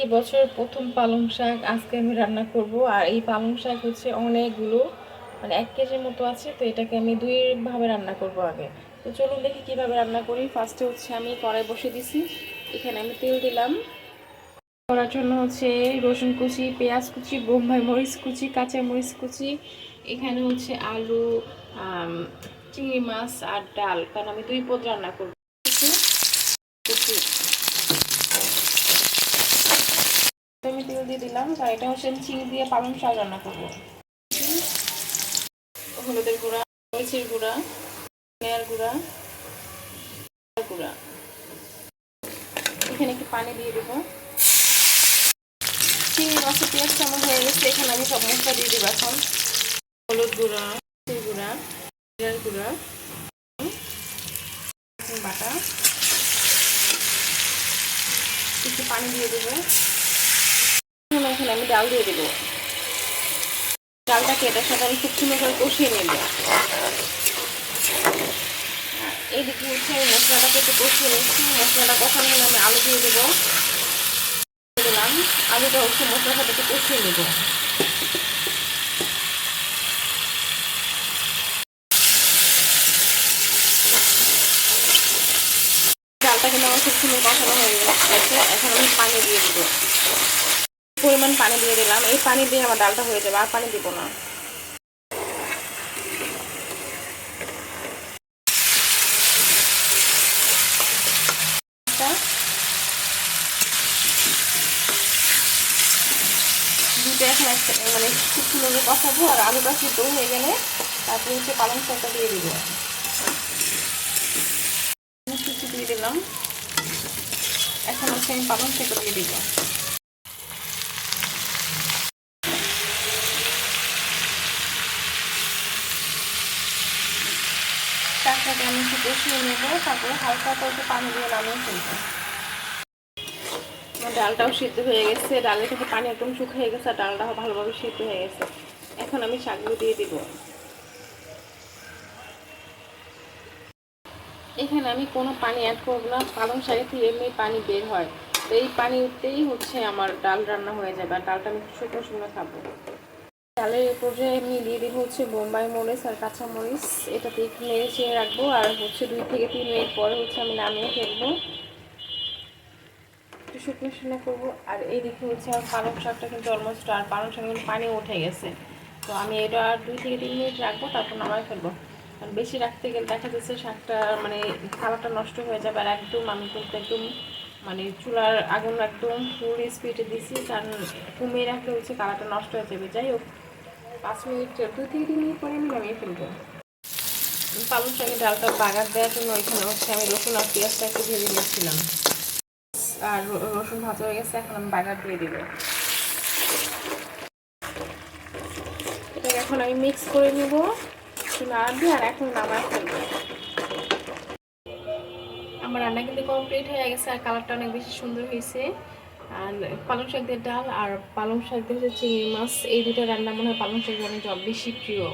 এই বছর প্রথম পালং শাক আজকে আমি রান্না করব। আর এই পালং শাক হচ্ছে অনেকগুলো, মানে 1 কেজির মতো আছে। তো এটাকে আমি দুইভাবে রান্না করব আগে। তো চলুন দেখি কিভাবে রান্না করি। ফার্স্টে হচ্ছে আমি কড়াই বসিয়ে দিছি, এখানে আমি তেল দিলাম। করার জন্য হচ্ছে রসুন কুচি, পেঁয়াজ কুচি, বোম্বাই মরিচ কুচি, কাঁচা মরিচ কুচি, এখানে হচ্ছে আলু, চিংড়ি মাছ আর ডাল, কারণ আমি 2 পদ রান্না করবো। কুচি আমি তেল দিয়ে দিলাম, আর এটা হচ্ছে আমি চিনি দিয়ে পালং শাক রান্না করবো। হলুদের গুঁড়া, মরিচের গুঁড়া, ধনিয়ার গুঁড়া, গুঁড়া, এখানে একটু পানি দিয়ে দেবো। চিংড়ি মাছের পেঁয়াজটা আমার হয়ে গেছে, এখানে আমি সব মশলা দিয়ে দেবো এখন। হলুদ গুঁড়া, মরিচের গুঁড়া, জিরার গুঁড়া, বাটা, একটু পানি দিয়ে দেবো। এখানে আমি ডাল দিয়ে দেবো। ডালটাকে এটার সাথে আমি খুব সুন্দর করে কষিয়ে নেব। এইদিকে হচ্ছে আমি মশলাটাকে একটু কষিয়ে নিচ্ছি। মশলাটা কষানো হলে আমি আলু দিয়ে দেবো। দিলাম, আলুটা হচ্ছে মশলার সাথে একটু কষিয়ে নেব। ডালটা কিন্তু আমার খুব সুন্দর কষানো হয়ে গেছে। এখন আমি পানি দিয়ে দেবো, পরিমাণ পানি দিয়ে দিলাম। এই পানি দিয়ে আমার ডালটা হয়ে যাবে, আর পানি দিব না। দুটো এখন মানে খুব সুন্দর কষাবো, আর আলুটা সিদ্ধ হয়ে গেলে তারপরে হচ্ছে পালং শাকটা দিয়ে দিব। কিছু দিয়ে দিলাম, এখন হচ্ছে আমি পালং শাকটা দিয়ে দিব। শাকটাকে আমি একটু কষিয়ে নেবো, তারপরে হালকা করে পানি দিয়ে নামিয়ে ফেলবো। আমার ডালটাও সিদ্ধ হয়ে গেছে, ডালের থেকে পানি একদম শুকিয়ে গেছে, আর ডালটাও ভালোভাবে সিদ্ধ হয়ে গেছে। এখন আমি শাকগুলো দিয়ে দিব। এখানে আমি কোনো পানি অ্যাড করবো না, পালং শাকে থেকে এমনি পানি বের হয়। তো এই পানিতেই হচ্ছে আমার ডাল রান্না হয়ে যাবে, আর ডালটা আমি শুকনো শুকনো খাবো। ডালের উপরে আমি দিয়ে দিব হচ্ছে বোম্বাই মরিচ আর কাঁচা মরিচ, এটাতে একটু নেড়ে চেড়ে রাখবো। আর হচ্ছে 2 থেকে 3 মিনিট পরে হচ্ছে আমি নামিয়ে ফেলবো, একটু শুকনো শুকনো করবো। আর এইদিকে হচ্ছে আমার পালং শাকটা কিন্তু অলমোস্ট, আর পালং শাক কিন্তু পানি উঠে গেছে। তো আমি এটা আর 2 থেকে 3 মিনিট রাখবো, তারপর নামাই ফেলবো। কারণ বেশি রাখতে গেলে দেখা যাচ্ছে শাকটা মানে খাবারটা নষ্ট হয়ে যাবে। আর একদম আমি কিন্তু একদম মানে চুলার আগুন একদম ফুল স্পিডে দিছি, কারণ কমিয়ে রাখলে হচ্ছে কালারটা নষ্ট হয়ে যাবে। যাই হোক, 5 মিনিট 2 থেকে 3 মিনিট পরে আমি নামিয়ে ফেলবো। পালং শাকের ডালটা বাগার দেওয়ার জন্য এখানে হচ্ছে আমি রসুন আর পেঁয়াজটা একটু ভেজে নিয়েছিলাম। আর রসুন ভাজা হয়ে গেছে, এখন আমি বাগার দিয়ে দিব। এটাকে এখন আমি মিক্স করে নিব, নাড়া দিয়ে, আর এখন নামায় ফেলবো। আমার রান্না কিন্তু কমপ্লিট হয়ে গেছে, আর কালারটা অনেক বেশি সুন্দর হয়েছে। আর পালং শাক দিয়ে ডাল আর পালং শাক দিয়ে চিংড়ি মাছ, এই দুটো রান্না মনে হয় পালং শাক অনেক বেশি প্রিয়।